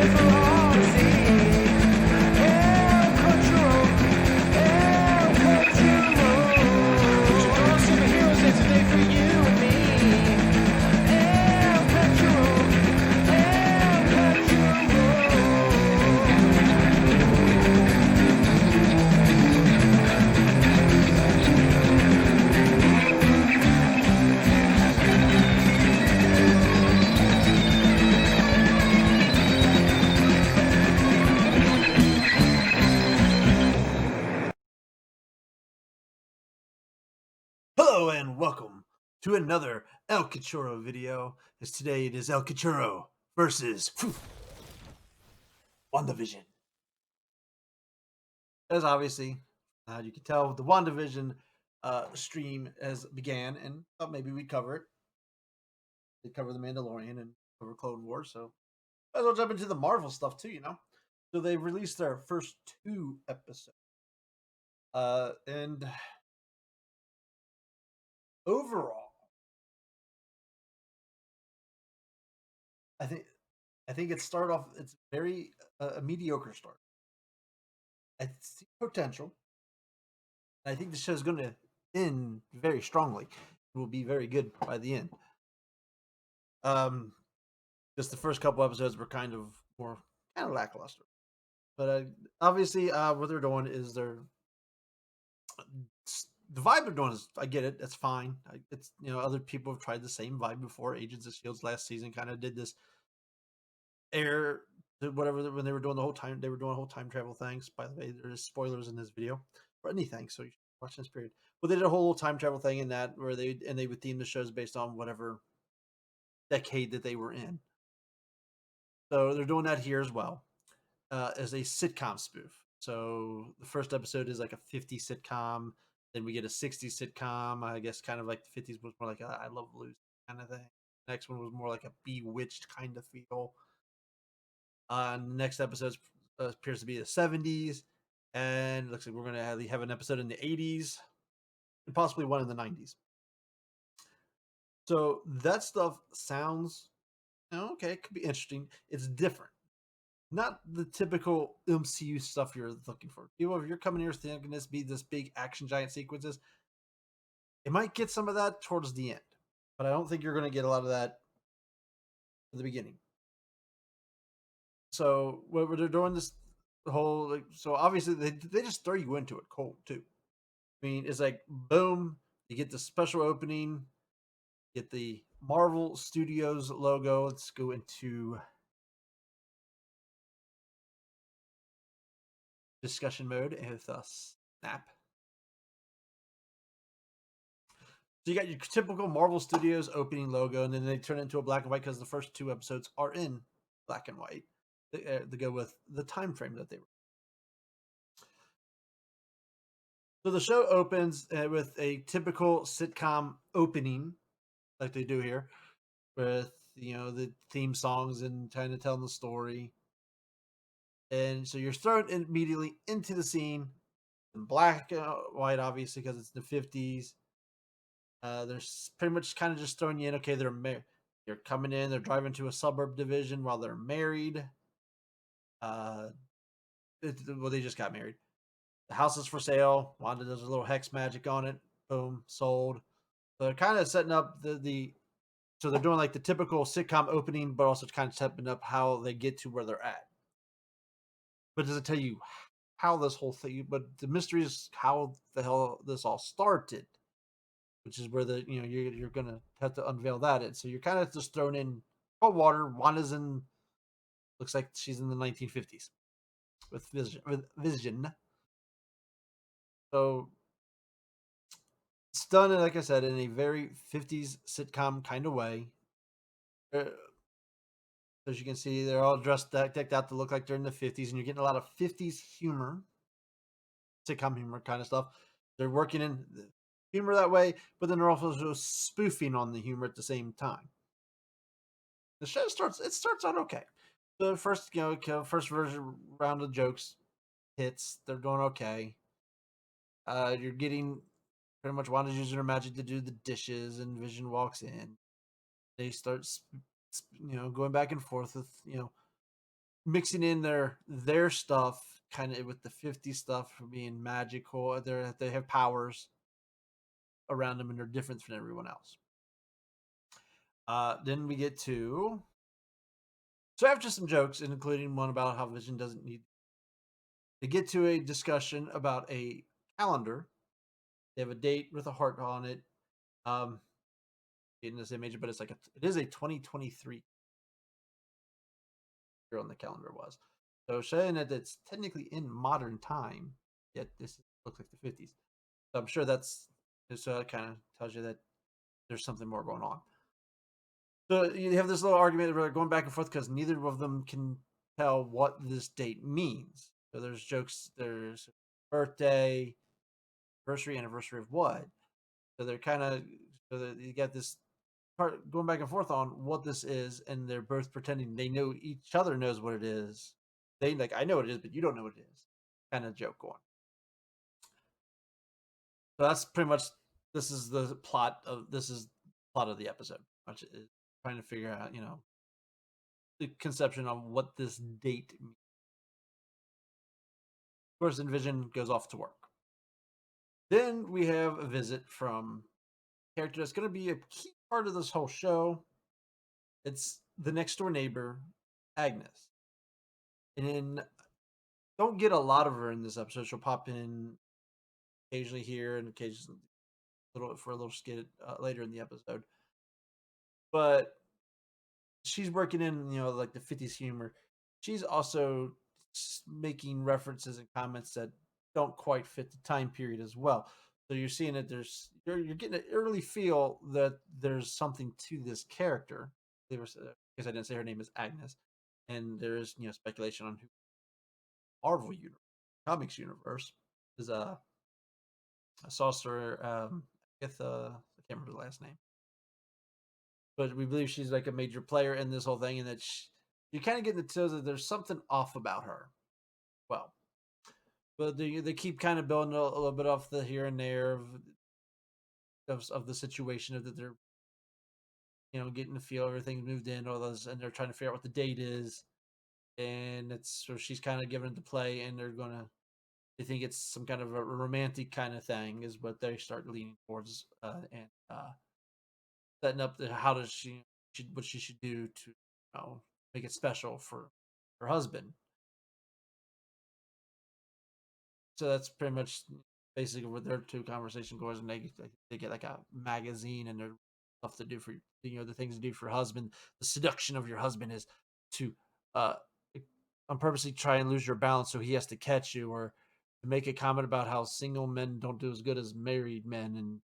for all to see. El Cachorro, El Cachorro. We should draw superheroes day today for you and me. El Cachorro, El Cachorro. Hello and welcome to another El Cachorro video. As today it is El Cachorro versus Wandavision. As obviously, you can tell, the Wandavision stream has began, and thought maybe we'd cover it. They cover the Mandalorian and cover Clone Wars, so might as well jump into the Marvel stuff too. So they released their first 2 episodes, and overall, I think it started off. It's very a mediocre start. I see potential. I think the show is going to end very strongly. It will be very good by the end. Just the first couple episodes were kind of lackluster. But obviously, what they're doing is the vibe they're doing is, I get it. That's fine. It's other people have tried the same vibe before. Agents of Shield last season kind of did this air whatever when they were doing the whole time. They were doing whole time travel things. By the way, there's spoilers in this video for anything, so you should watch this period. But they did a whole time travel thing in that where they would theme the shows based on whatever decade that they were in. So they're doing that here as well, as a sitcom spoof. So the first episode is like a 50s sitcom. Then we get a 60s sitcom. I guess kind of like the 50s was more like a I Love Lucy kind of thing. Next one was more like a Bewitched kind of feel. Next episode appears to be the 70s, and it looks like we're going to have an episode in the 80s, and possibly one in the 90s. So that stuff sounds okay. It could be interesting. It's different, not the typical MCU stuff you're looking for. If you're coming here thinking this be this big action giant sequences, it might get some of that towards the end, but I don't think you're going to get a lot of that at the beginning. So what they're doing this whole so obviously they just throw you into it cold too. I mean, it's like boom, you get the special opening, get the Marvel Studios logo. Let's go into discussion mode with snap. So you got your typical Marvel Studios opening logo, and then they turn it into a black and white because the first 2 episodes are in black and white. They go with the time frame that they were. So the show opens with a typical sitcom opening, like they do here, with the theme songs and kind of telling the story. And so you're thrown immediately into the scene in black and white, obviously, because it's the 50s. They're pretty much kind of just throwing you in. Okay, they're coming in. They're driving to a suburb division while they're married. Well, they just got married. The house is for sale. Wanda does a little hex magic on it. Boom, sold. So they're kind of setting up so they're doing like the typical sitcom opening, but also kind of setting up how they get to where they're at. But does it tell you how this whole thing? But the mystery is how the hell this all started, which is where you're gonna have to unveil that. So you're kind of just thrown in cold water. Wanda's looks like she's in the 1950s with Vision. So it's done, like I said, in a very 50s sitcom kind of way. As you can see, they're all decked out to look like they're in the 50s, and you're getting a lot of 50s humor, sitcom humor kind of stuff. They're working in the humor that way, but then they're also spoofing on the humor at the same time. The show starts out okay. The first version round of jokes hits. They're doing okay. You're getting pretty much Wanda's using her magic to do the dishes, and Vision walks in. They start going back and forth with mixing in their stuff kind of with the 50s stuff for being magical. They have powers around them and they're different from everyone else. Then we get to so after some jokes, including one about how Vision doesn't need to get to a discussion about a calendar. They have a date with a heart on it. In this image, but it is a 2023 year on the calendar was. So showing that it's technically in modern time, yet this looks like the 50s. So I'm sure so it kind of tells you that there's something more going on. So you have this little argument where they're going back and forth because neither of them can tell what this date means. So there's jokes, there's birthday, anniversary of what? So they're kind of you got this part going back and forth on what this is, and they're both pretending they know each other knows what it is. They like I know what it is, but you don't know what it is. Kind of joke going. So that's pretty much this is the plot of the episode. Which is trying to figure out the conception of what this date means. Of course, Envision goes off to work. Then we have a visit from a character that's going to be a key part of this whole show. It's the next door neighbor, Agnes. And don't get a lot of her in this episode. She'll pop in occasionally here and occasionally for a little skit later in the episode. But she's working in like the 50s humor. She's also making references and comments that don't quite fit the time period as well. So you're seeing that you're getting an early feel that there's something to this character. Because I didn't say her name is Agnes, and there is speculation on who Marvel universe, comics universe is a sorcerer. I can't remember the last name, but we believe she's like a major player in this whole thing, and that you kind of get the sense that there's something off about her. Well, but they keep kind of building a little bit off the here and there of the situation of that they're getting the feel everything's moved in, all those, and they're trying to figure out what the date is, and it's so she's kind of given it to play, and they think it's some kind of a romantic kind of thing is what they start leaning towards, and setting up how does what she should do to make it special for her husband. So that's pretty much basically what their two conversation goes, and they get like a magazine and their stuff to do for the things to do for husband. The seduction of your husband is to uh on purposely try and lose your balance so he has to catch you, or to make a comment about how single men don't do as good as married men, and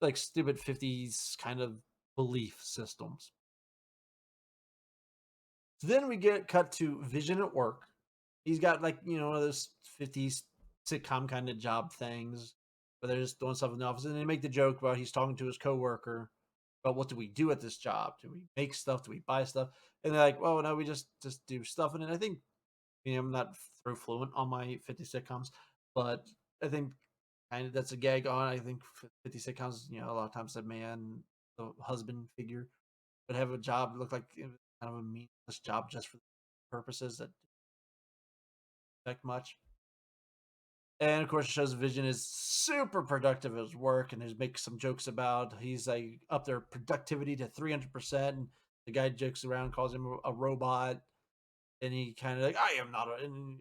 like stupid 50s kind of belief systems. So then we get cut to Vision at work. He's got like, one of those 50s sitcom kind of job things where they're just doing stuff in the office. And they make the joke about he's talking to his coworker about what do we do at this job? Do we make stuff? Do we buy stuff? And they're like, well, no, we just do stuff. And I think, I'm not through fluent on my 50 sitcoms, but I think kind of that's a gag on. I think 50 sitcoms, a lot of times the husband figure, would have a job look like it was kind of a meaningless job just for purposes that affect much. And of course, it shows Vision is super productive at his work, and there's makes some jokes about he's like up their productivity to 300%. And the guy jokes around, calls him a robot, and he kind of like, I am not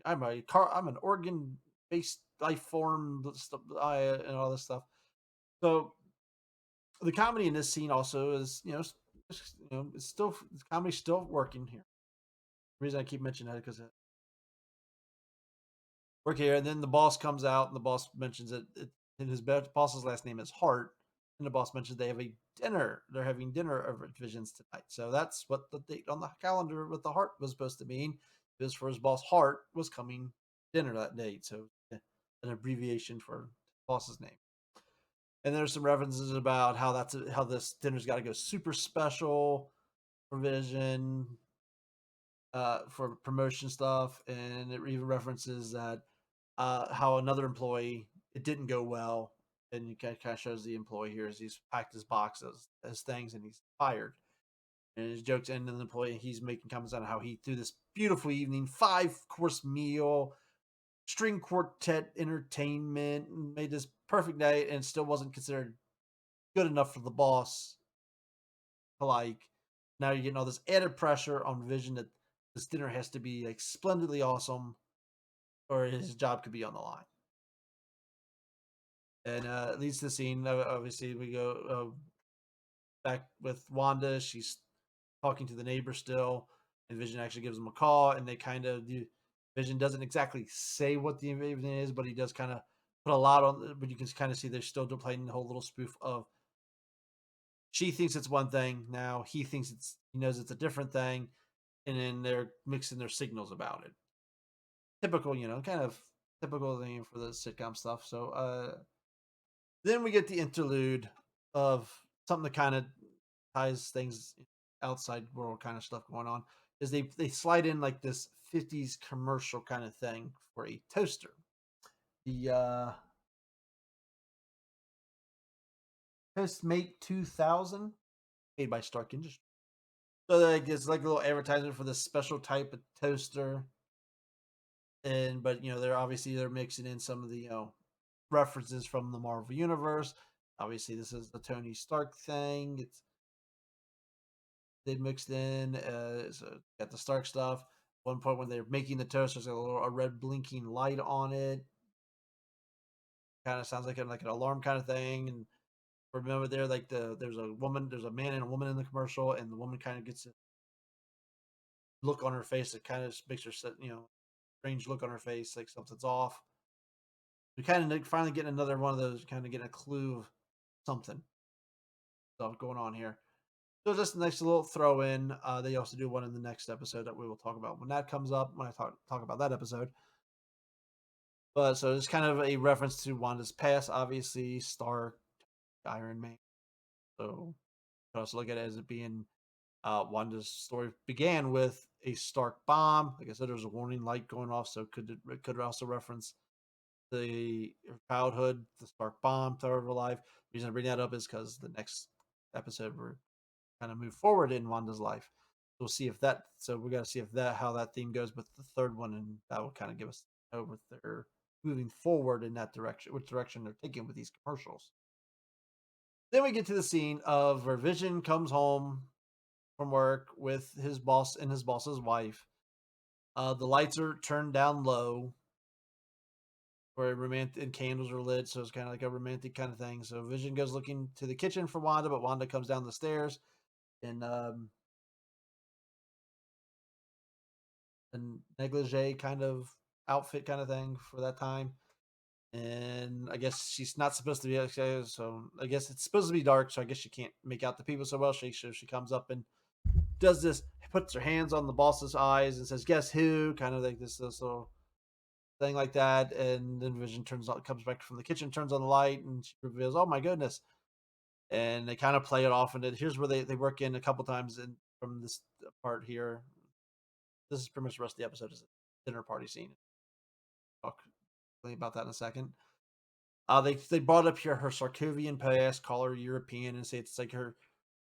I'm an organ based life form, and all this stuff. So the comedy in this scene also is, it's still comedy's still working here. The reason I keep mentioning that because work here, and then the boss comes out, and the boss mentions that and his boss's last name is Hart, and the boss mentions they have a dinner. They're having dinner over at Visions tonight, so that's what the date on the calendar with the Hart was supposed to mean. Because for his boss Hart was coming dinner that date, so an abbreviation for boss's name. And there's some references about how this dinner's got to go super special for Vision, for promotion stuff, and it even references that how another employee it didn't go well, and it kind of shows the employee here as he's packed his boxes as things and he's fired. And his jokes end in the employee. He's making comments on how he threw this beautiful evening, 5-course meal, string quartet entertainment, and made this perfect night, and still wasn't considered good enough for the boss to like. Now you're getting all this added pressure on Vision that this dinner has to be like splendidly awesome, or his job could be on the line. And it leads to the scene. Obviously, we go back with Wanda. She's talking to the neighbor still, and Vision actually gives him a call, and they kind of do. Vision doesn't exactly say what the invasion is, but he does kind of put a lot on. But you can kind of see they're still playing the whole little spoof of she thinks it's one thing now, he knows it's a different thing, and then they're mixing their signals about it. Typical, kind of typical thing for the sitcom stuff. So then we get the interlude of something that kind of ties things outside world kind of stuff going on. Is they slide in like this 50s commercial kind of thing for a toaster. The Postmate 2000, made by Stark Industries. So like it's like a little advertisement for this special type of toaster. And but they're mixing in some of the references from the Marvel universe. Obviously, this is the Tony Stark thing. It's they mixed in so got the Stark stuff. One point when they're making the toast, there's a red blinking light on it. Kind of sounds like an alarm kind of thing. And remember, there's a man and a woman in the commercial, and the woman kind of gets a look on her face that kind of makes her strange look on her face, like something's off. We kind of finally getting another one of those, kind of getting a clue of something stuff going on here. So just a nice little throw in. They also do one in the next episode that we will talk about when that comes up, when I talk about that episode. But so it's kind of a reference to Wanda's past, obviously, Stark, Iron Man. So you can also look at it as it being Wanda's story began with a Stark bomb. Like I said, there was a warning light going off, so it could also reference her childhood, the Stark bomb to her life. The reason I bring that up is because the next episode we're kind of move forward in Wanda's life. We'll see if that. So we got to see if that how that theme goes with the third one, and that will kind of give us over their moving forward in that direction, which direction they're taking with these commercials. Then we get to the scene of where Vision comes home from work with his boss and his boss's wife. The lights are turned down low, where romantic and candles are lit, so it's kind of like a romantic kind of thing. So Vision goes looking to the kitchen for Wanda, but Wanda comes down the stairs and negligee kind of outfit kind of thing for that time. And I guess she's not supposed to be okay, so I guess it's supposed to be dark, so I guess she can't make out the people so well. She comes up and does this, puts her hands on the boss's eyes and says, "Guess who?" Kind of like this little thing like that. And then Vision comes back from the kitchen, turns on the light, and she reveals, "Oh my goodness!" And they kind of play it off. And here's where they work in a couple times in from this part here. This is pretty much the rest of the episode is a dinner party scene. Talk about that in a second. They brought up here her Sarkovian past, call her European, and say it's like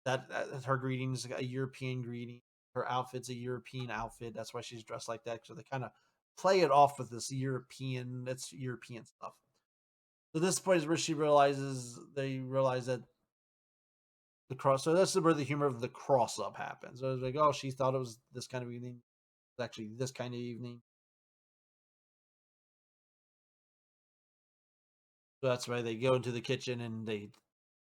that her greeting is like a European greeting. Her outfit's a European outfit. That's why she's dressed like that. So they kind of play it off with this European. That's European stuff. So this point is where they realize that the cross. So that's where the humor of the cross up happens. So it's like, oh, she thought it was this kind of evening. It's actually this kind of evening. So that's why they go into the kitchen and they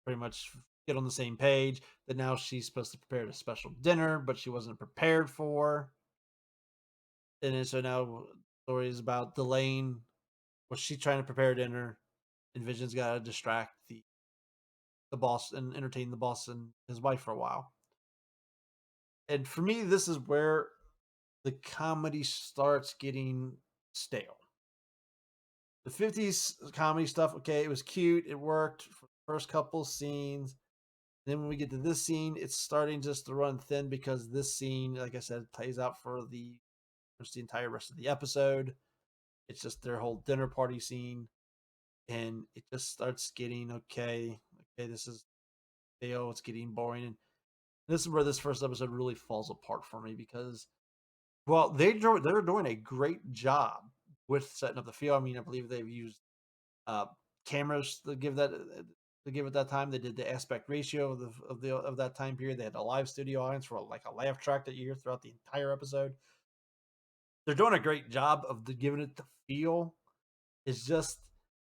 pretty much get on the same page that now she's supposed to prepare a special dinner, but she wasn't prepared for. And then so now the story is about delaying what she's trying to prepare dinner, and Vision's got to distract the boss and entertain the boss and his wife for a while. And for me, this is where the comedy starts getting stale. The 50s comedy stuff, okay, it was cute, it worked for the first couple scenes. Then when we get to this scene, it's starting just to run thin because this scene, like I said, plays out for the entire rest of the episode. It's just their whole dinner party scene, and it just starts getting okay. Okay, this is stale. It's getting boring, and This is where this first episode really falls apart for me because, well, they're doing a great job with setting up the field. I mean, I believe they've used uh, cameras to give it that time. They did the aspect ratio of that time period. They had a live studio audience for like a laugh track that you hear throughout the entire episode. They're doing a great job of giving it the feel. It's just,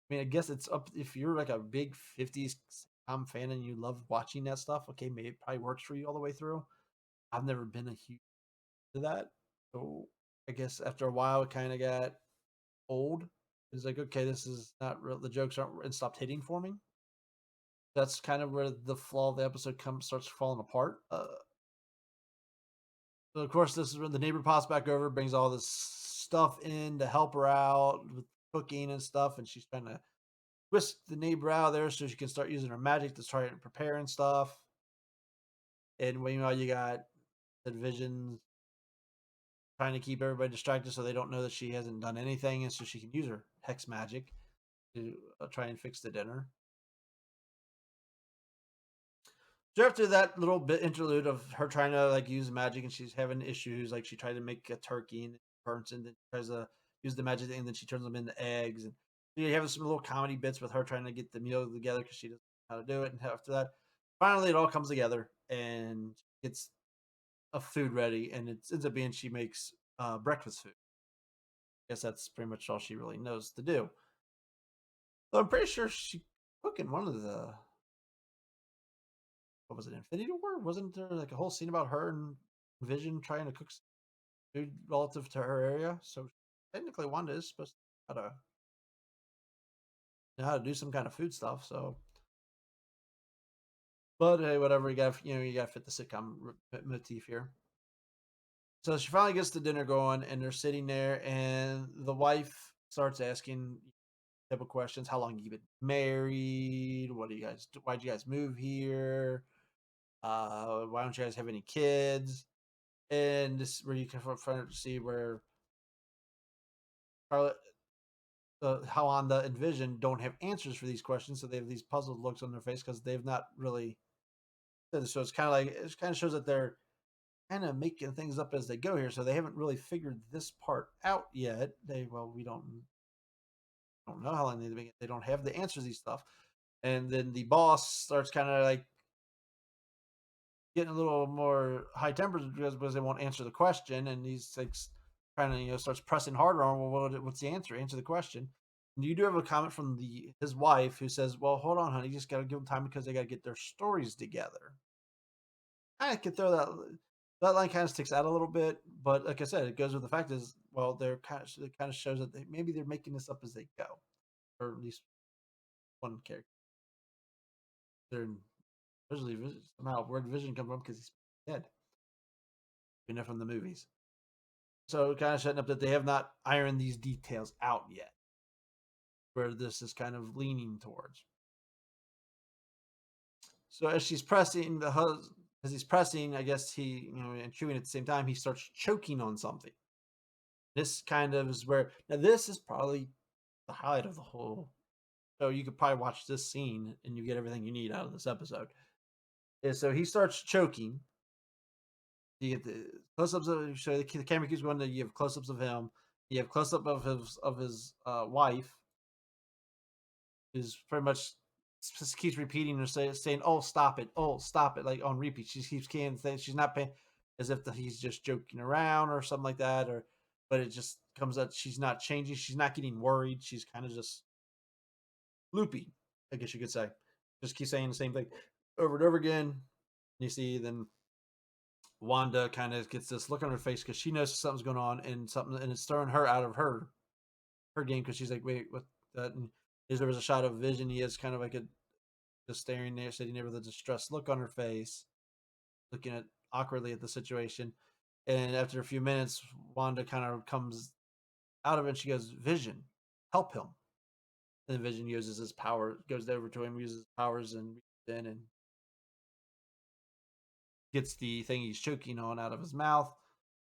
I mean, I guess it's up if you're like a big '50s sitcom fan and you love watching that stuff. Okay, maybe it probably works for you all the way through. I've never been a huge to that, so I guess after a while it kind of got old. It's like, okay, this is not real. The jokes aren't and stopped hitting for me. That's kind of where the flaw of the episode comes starts falling apart. So of course, this is when the neighbor pops back over, brings all this stuff in to help her out with cooking and stuff, and she's trying to whisk the neighbor out of there so she can start using her magic to try and prepare and stuff. And meanwhile, you got the Vision trying to keep everybody distracted so they don't know that she hasn't done anything, and so she can use her hex magic to try and fix the dinner. So after that little bit interlude of her trying to like use magic and she's having issues, like she tried to make a turkey and it burns and then tries to use the magic thing and then she turns them into eggs. And you have some little comedy bits with her trying to get the meal together because she doesn't know how to do it. And after that, finally it all comes together and gets a food ready. And it ends up being she makes breakfast food. I guess that's pretty much all she really knows to do. So I'm pretty sure she cooking one of the what was it, Infinity War? Wasn't there like a whole scene about her and Vision trying to cook food relative to her area? So technically, Wanda is supposed to know how to do some kind of food stuff. So, but hey, whatever. You got to fit the sitcom motif here. So she finally gets the dinner going, and they're sitting there, and the wife starts asking typical questions: How long have you been married? What do you guys? Why'd you guys move here? Why don't you guys have any kids? And this is where you can find to see where Charlotte, how on the Envision don't have answers for these questions, so they have these puzzled looks on their face because they've not really. So it's kind of like it kind of shows that they're kind of making things up as they go here, so they haven't really figured this part out yet. We don't know how long they don't have the answers to these stuff, and then the boss starts kind of like getting a little more high tempered because they won't answer the question, and he's like trying to starts pressing harder on what's the answer? Answer the question. And you do have a comment from the his wife who says, "Well, hold on, honey, you just got to give them time because they got to get their stories together." I could throw that line kind of sticks out a little bit, but like I said, it goes with the fact is well, it kind of shows that maybe they're making this up as they go, or at least one character. They're visually somehow where Vision come from because he's dead. We know from the movies. So kind of setting up that they have not ironed these details out yet, where this is kind of leaning towards. So as she's pressing as he's pressing, I guess and chewing at the same time, he starts choking on something. This kind of is where now this is probably the highlight of the whole. So you could probably watch this scene and you get everything you need out of this episode. So he starts choking. You get the close-ups of so the camera keeps going. You have close-ups of him. You have close-up of his wife, who's pretty much just keeps repeating or saying, "Oh, stop it," like on repeat. She keeps saying she's not paying, as if he's just joking around or something like that. But it just comes out she's not changing. She's not getting worried. She's kind of just loopy, I guess you could say. Just keep saying the same thing over and over again. You see, then Wanda kind of gets this look on her face because she knows something's going on and it's throwing her out of her game because she's like, wait, what that? And there was a shot of Vision. He has kind of like a just staring there, sitting there with a distressed look on her face, looking at awkwardly at the situation. And after a few minutes, Wanda kind of comes out of it and she goes, Vision, help him. And Vision uses his power, goes over to him, uses his powers and reaches in and gets the thing he's choking on out of his mouth.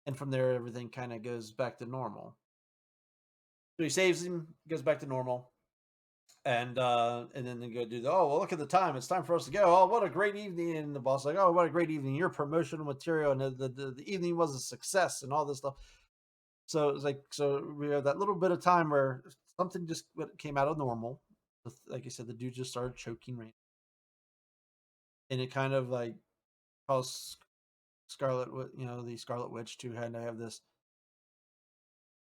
And from there, everything kind of goes back to normal. So he saves him, goes back to normal. And then they go do the, oh well, look at the time, it's time for us to go. Oh, what a great evening. And the boss like, oh, what a great evening, your promotional material, and the evening was a success and all this stuff. So it's like, so we have that little bit of time where something just came out of normal. Like I said, the dude just started choking rain, and it kind of like caused the Scarlet Witch to kind of have this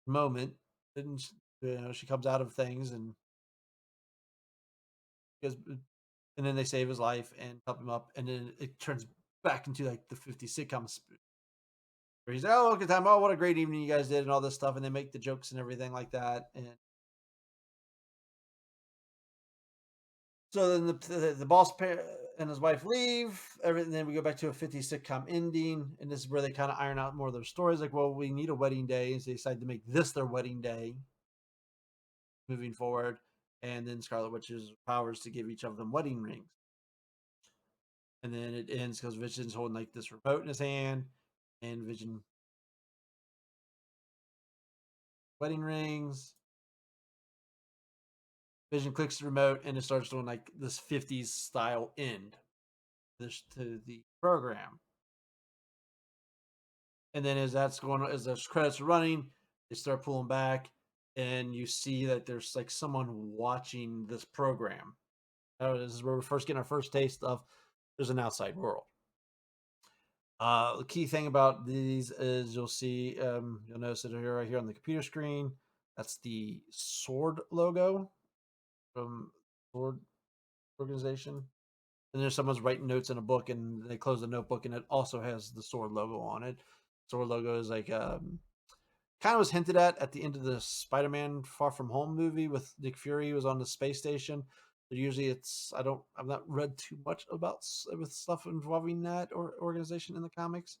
moment. And she comes out of things and goes, and then they save his life and help him up, and then it turns back into like the 50s sitcom where he's like, oh, look at time, oh, what a great evening you guys did, and all this stuff, and they make the jokes and everything like that. And so then the boss and his wife leave. Everything. Then we go back to a 50s sitcom ending, and this is where they kind of iron out more of their stories. Like, well, we need a wedding day, and so they decide to make this their wedding day moving forward. And then Scarlet Witch's powers to give each of them wedding rings. And then it ends because Vision's holding like this remote in his hand, and Vision wedding rings. Vision clicks the remote, and it starts doing like this 50s style end to the program. And then as that's going on, as those credits are running, they start pulling back, and you see that there's like someone watching this program. This is where we're first getting our first taste of there's an outside world. The key thing about these is you'll notice it here right here on the computer screen. That's the sword logo from Sword Organization. And there's someone's writing notes in a book, and they close the notebook, and it also has the sword logo on it. Sword logo is like kind of was hinted at the end of the Spider-Man Far From Home movie with Nick Fury. He was on the space station. But usually, I've not read too much about with stuff involving that or organization in the comics.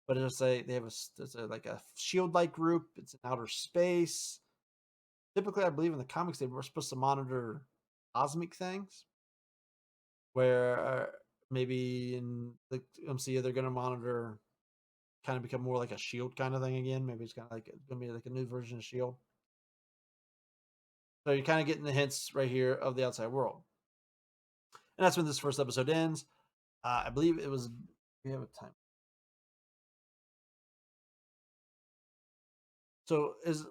But they have like a shield-like group. It's in outer space. Typically, I believe in the comics they were supposed to monitor cosmic things, where maybe in the MCU they're going to monitor, kind of become more like a shield kind of thing again. Maybe it's kind of like going to be like a new version of shield. So you're kind of getting the hints right here of the outside world, and that's when this first episode ends. I believe it was. We have a time. So is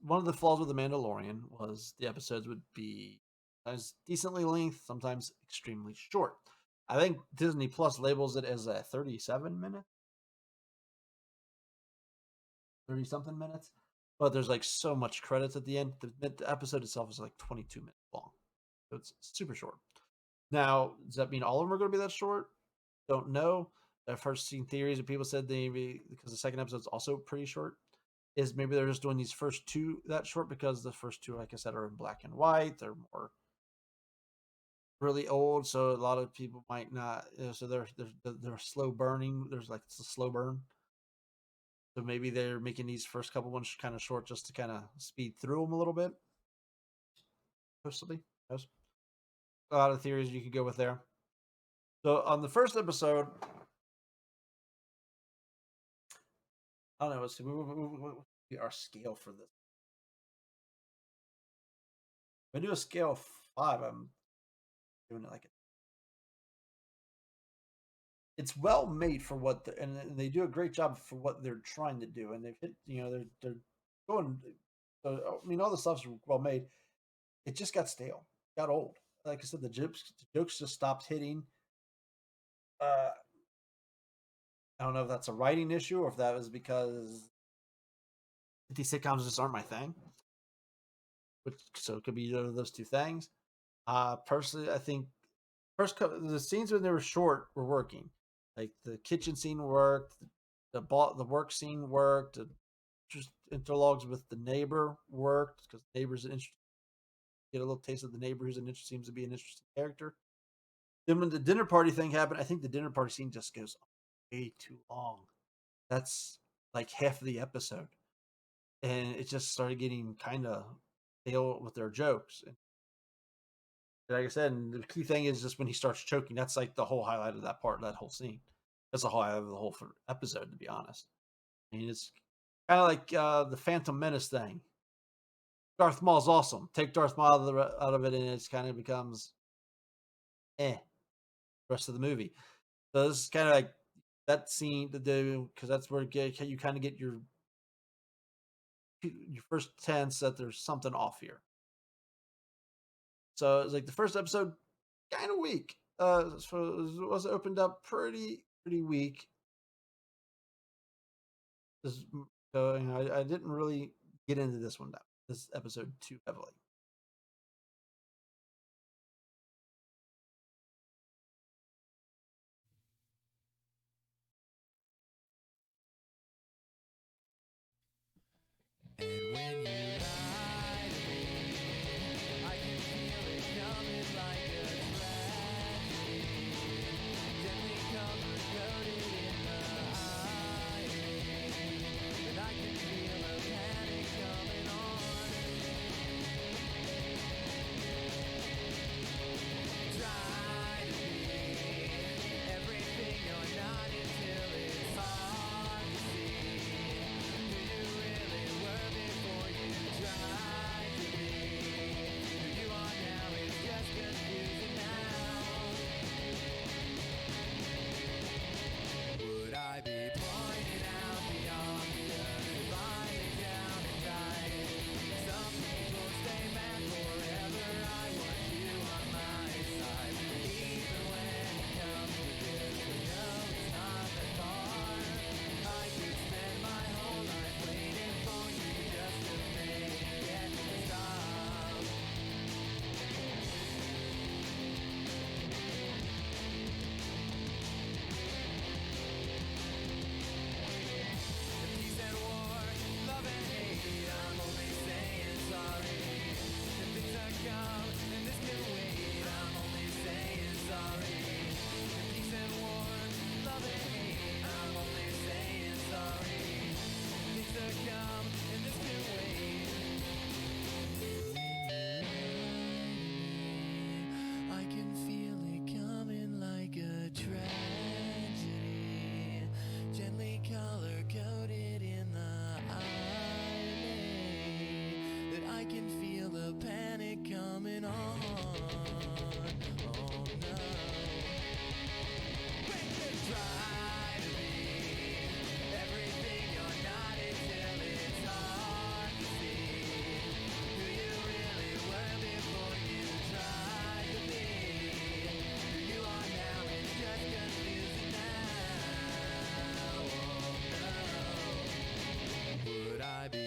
one of the flaws with the Mandalorian was the episodes would be sometimes decently length, sometimes extremely short. I think Disney Plus labels it as a 37 minute, 30 something minutes, but there's like so much credits at the end. The episode itself is like 22 minutes long, so it's super short. Now, does that mean all of them are going to be that short? Don't know. I've first seen theories of people said they maybe because the second episode is also pretty short. Is maybe they're just doing these first two that short because the first two, like I said, are in black and white. They're more really old, so a lot of people might not. So they're slow burning. There's like it's a slow burn. So maybe they're making these first couple ones kind of short just to kind of speed through them a little bit. Possibly, yes. A lot of theories you could go with there. So on the first episode, I don't know. Let's see. What be our scale for this? If I do a scale of 5, I'm doing it like it's well made for what and they do a great job for what they're trying to do, and they've hit. They're going. I mean, all the stuff's well made. It just got stale, got old. Like I said, the jokes just stopped hitting. Uh, I don't know if that's a writing issue or if that was because these sitcoms just aren't my thing. So it could be either of those two things. Personally, I think the scenes when they were short were working. Like the kitchen scene worked, the work scene worked, just interlogs with the neighbor worked because the neighbor's an interesting. Get a little taste of the neighbor who's seems to be an interesting character. Then when the dinner party thing happened, I think the dinner party scene just goes way too long. That's like half of the episode, and it just started getting kind of stale with their jokes. And like I said, and the key thing is just when he starts choking. That's like the whole highlight of that part, that whole scene. That's the highlight of the whole episode, to be honest. I mean, it's kind of like the Phantom Menace thing. Darth Maul's awesome. Take Darth Maul out of it, and it's kind of becomes the rest of the movie. So it's kind of like that scene to do because that's where you kind of get your first sense that there's something off here. So it's like the first episode kind of weak. So it was opened up pretty weak. So I didn't really get into this episode too heavily. And when you lie to me, I can feel it coming like a tragedy. Gently color coded in the irony, and I can feel a panic coming on. Try to be everything you're not until it's hard to see who you really were before you tried to be. Who you are now is just confusing now. Would I be pointed out the obvious, divided down and dying? Some people stay mad forever. I want you on my side, even when it comes to this. I know it's not that far. I could spend my whole life waiting for you just to make it stop. The peace and war, love and hate, I'm only saying sorry. If things are come and this can wait, I'm only saying sorry. The peace and war, love and hate, I'm only saying sorry. If things are come and this can wait. I can feel it coming like a tragedy, gently color coded in the irony, that I can feel the panic coming on. Oh no. Try to be everything you're not until it's hard to see who you really were before you tried to be. Who you are now is just confusing now. Oh no. Would I be